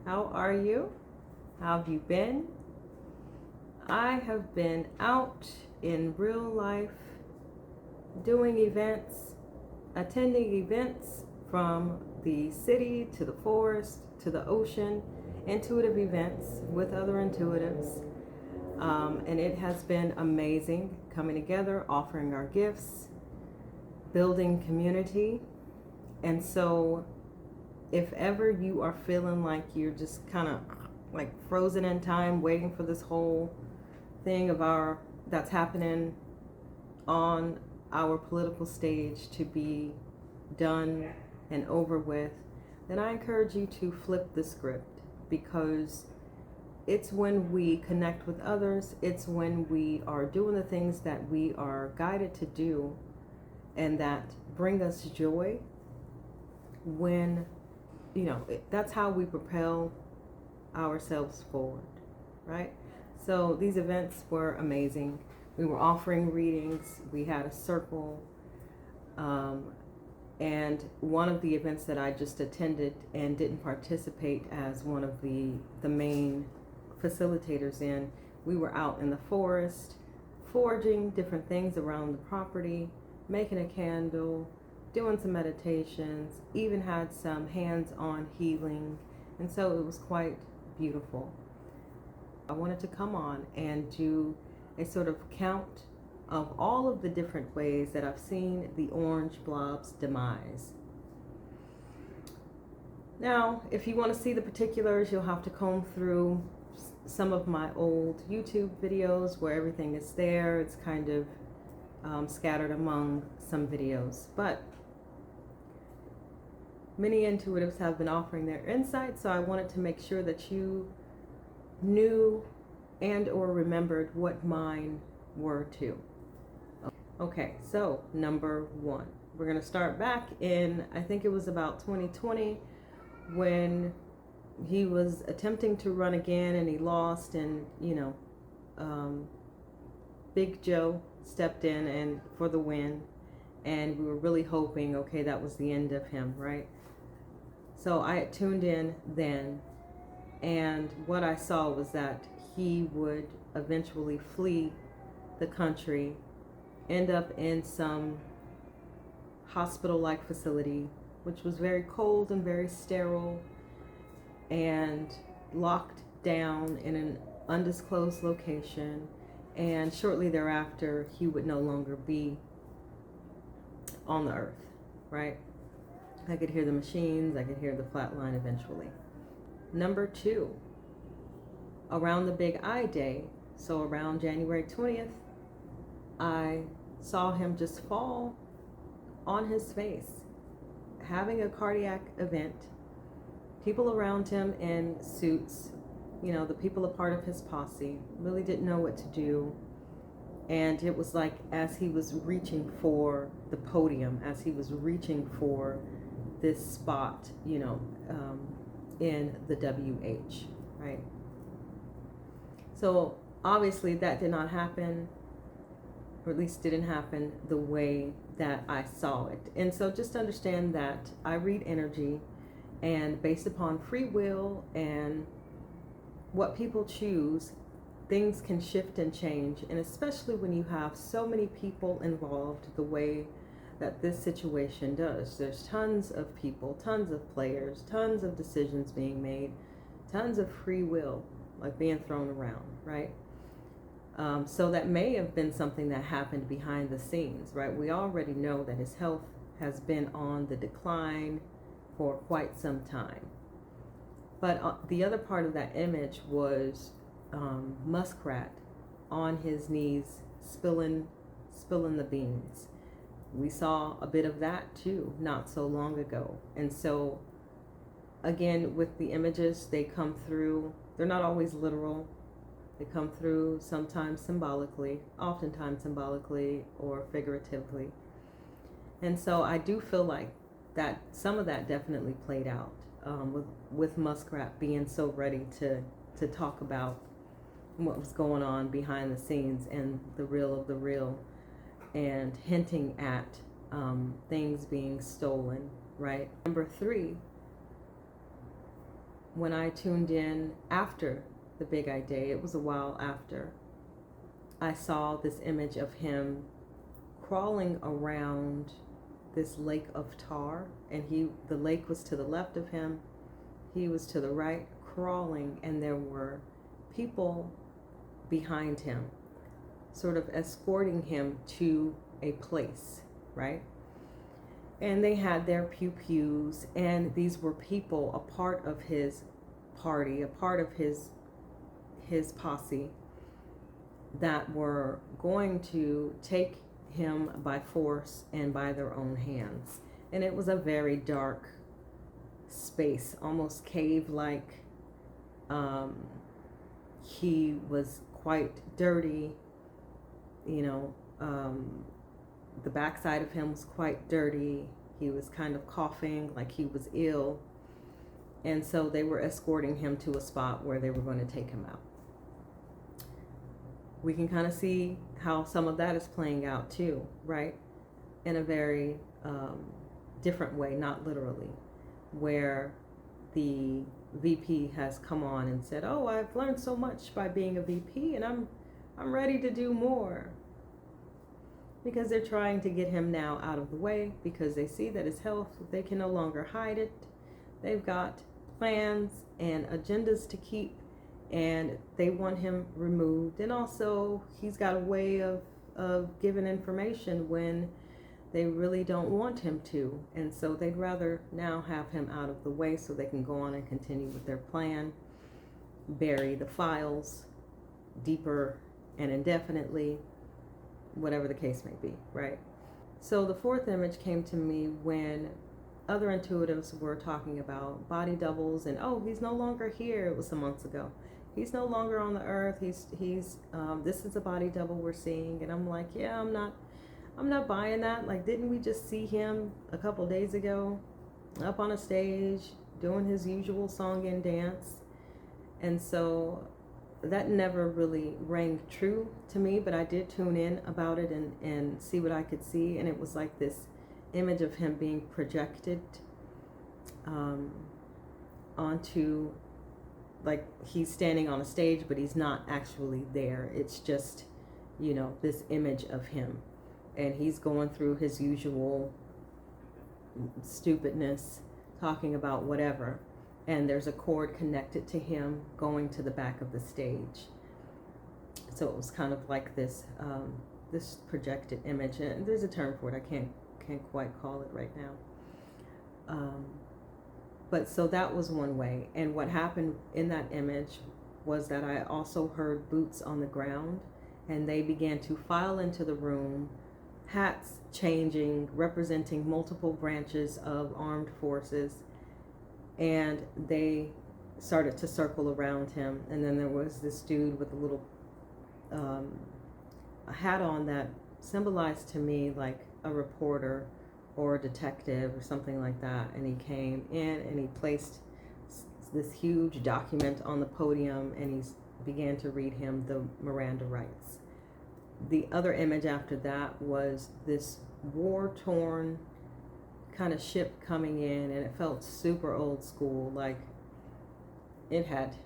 How are you? How have you been? I have been out in real life doing events, attending events from the city to the forest to the ocean, intuitive events with other intuitives. And it has been amazing coming together, offering our gifts, building community. And so if ever you are feeling like you're just kind of like frozen in time, waiting for this whole thing of that's happening on our political stage to be done and over with, then I encourage you to flip the script, because it's when we connect with others, it's when we are doing the things that we are guided to do and that bring us joy, when that's how we propel ourselves forward, right? So these events were amazing. We were offering readings, we had a circle, and one of the events that I just attended and didn't participate as one of the main facilitators in, we were out in the forest foraging different things around the property, making a candle, doing some meditations, even had some hands-on healing, and so it was quite beautiful. I wanted to come on and do a sort of count of all of the different ways that I've seen the orange blob's demise. Now, if you want to see the particulars, you'll have to comb through some of my old YouTube videos where everything is there. It's kind of scattered among some videos, but many intuitives have been offering their insights, so I wanted to make sure that you knew and or remembered what mine were too. Okay, so number one, we're going to start back in, I think it was about 2020, when he was attempting to run again and he lost, and Big Joe stepped in and for the win, and we were really hoping, okay, that was the end of him, right? So I had tuned in then, and what I saw was that he would eventually flee the country, end up in some hospital-like facility, which was very cold and very sterile and locked down in an undisclosed location, and shortly thereafter he would no longer be on the earth, right? I could hear the machines, I could hear the flatline eventually. Number two, around the Big I Day, so around January 20th, I saw him just fall on his face, having a cardiac event. People around him in suits, the people a part of his posse, really didn't know what to do. And it was like, as he was reaching for the podium, as he was reaching for this spot, in the WH, right? So obviously that did not happen, or at least didn't happen the way that I saw it. And so just understand that I read energy, and based upon free will and what people choose, things can shift and change. And especially when you have so many people involved the way that this situation does. There's tons of people, tons of players, tons of decisions being made, tons of free will like being thrown around, right? So that may have been something that happened behind the scenes, right? We already know that his health has been on the decline for quite some time. But the other part of that image was Muskrat on his knees spilling the beans. We saw a bit of that too not so long ago. And so again, with the images, they come through, they're not always literal. They come through sometimes symbolically, oftentimes symbolically or figuratively. And so I do feel like that some of that definitely played out with Muskrat being so ready to talk about what was going on behind the scenes and the real of the real, and hinting at things being stolen, right? Number three, when I tuned in after the Big Eye Day, it was a while after, I saw this image of him crawling around this lake of tar, and the lake was to the left of him, he was to the right, crawling, and there were people behind him, sort of escorting him to a place, right? And they had their pew-pews, and these were people, a part of his party, a part of his posse, that were going to take him by force and by their own hands. And it was a very dark space, almost cave-like. He was quite dirty, the backside of him was quite dirty. He was kind of coughing like he was ill. And so they were escorting him to a spot where they were going to take him out. We can kind of see how some of that is playing out too, right? In a very different way, not literally, where the VP has come on and said, "Oh, I've learned so much by being a VP, and I'm ready to do more." Because they're trying to get him now out of the way, because they see that his health, they can no longer hide it. They've got plans and agendas to keep, and they want him removed. And also, he's got a way of giving information when they really don't want him to. And so they'd rather now have him out of the way so they can go on and continue with their plan, bury the files deeper and indefinitely, whatever the case may be, right? So the fourth image came to me when other intuitives were talking about body doubles, and he's no longer here. It was some months ago. He's no longer on the earth. He's this is a body double we're seeing. And I'm like, yeah, I'm not buying that. Like, didn't we just see him a couple days ago up on a stage doing his usual song and dance? And so that never really rang true to me, but I did tune in about it and see what I could see. And it was like this image of him being projected onto, like he's standing on a stage, but he's not actually there. It's just, this image of him. And he's going through his usual stupidness, talking about whatever. And there's a cord connected to him going to the back of the stage. So it was kind of like this this projected image. And there's a term for it. I can't quite call it right now. But so that was one way. And what happened in that image was that I also heard boots on the ground, and they began to file into the room, hats changing, representing multiple branches of armed forces. And they started to circle around him. And then there was this dude with a little a hat on that symbolized to me like a reporter or a detective or something like that. And he came in and he placed this huge document on the podium, and he began to read him the Miranda rights. The other image after that was this war-torn kind of ship coming in, and it felt super old school, like it had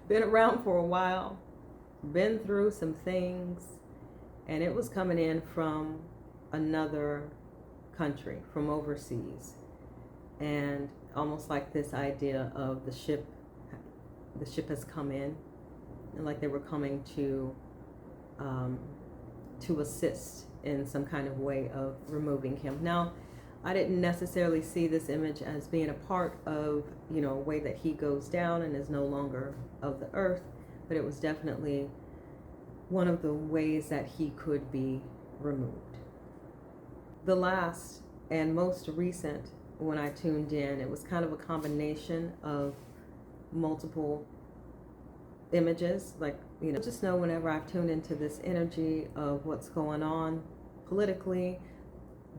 been around for a while, been through some things, and it was coming in from another country, from overseas. And almost like this idea of the ship has come in, and like they were coming to assist in some kind of way of removing him. Now, I didn't necessarily see this image as being a part of, a way that he goes down and is no longer of the earth, but it was definitely one of the ways that he could be removed. The last and most recent, when I tuned in, it was kind of a combination of multiple images. Like, just know whenever I've tuned into this energy of what's going on politically,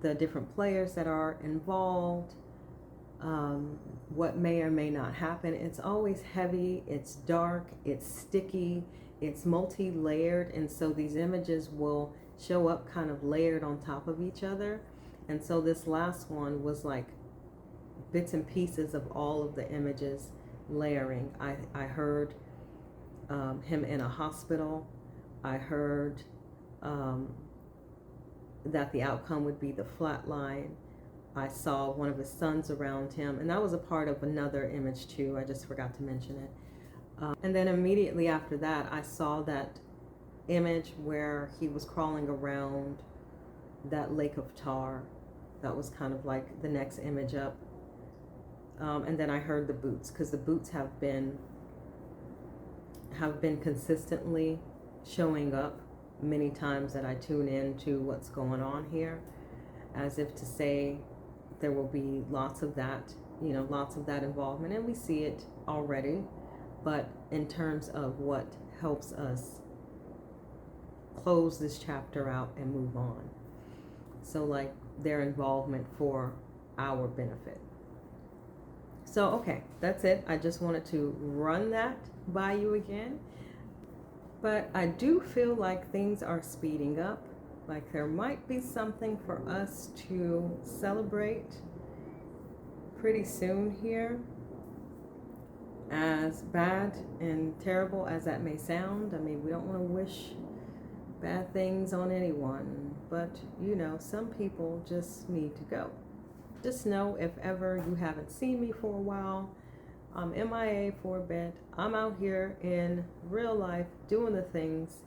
the different players that are involved, what may or may not happen, it's always heavy, it's dark, it's sticky, it's multi-layered, and so these images will show up kind of layered on top of each other. And so this last one was like bits and pieces of all of the images layering. I heard him in a hospital. I heard that the outcome would be the flat line. I saw one of his sons around him, and that was a part of another image too. I just forgot to mention it. And then immediately after that, I saw that image where he was crawling around that lake of tar. That was kind of like the next image up. And then I heard the boots, because the boots have been consistently showing up many times that I tune in to what's going on here, as if to say there will be lots of that, lots of that involvement, and we see it already. But in terms of what helps us close this chapter out and move on, so like their involvement for our benefit. So okay, that's it. I just wanted to run that by you again. But I do feel like things are speeding up, like there might be something for us to celebrate pretty soon here. As bad and terrible as that may sound, I mean, we don't want to wish bad things on anyone, but some people just need to go. Just know, if ever you haven't seen me for a while, I'm MIA for a bit. I'm out here in real life doing the things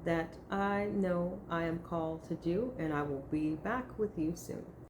that I know I am called to do, and I will be back with you soon.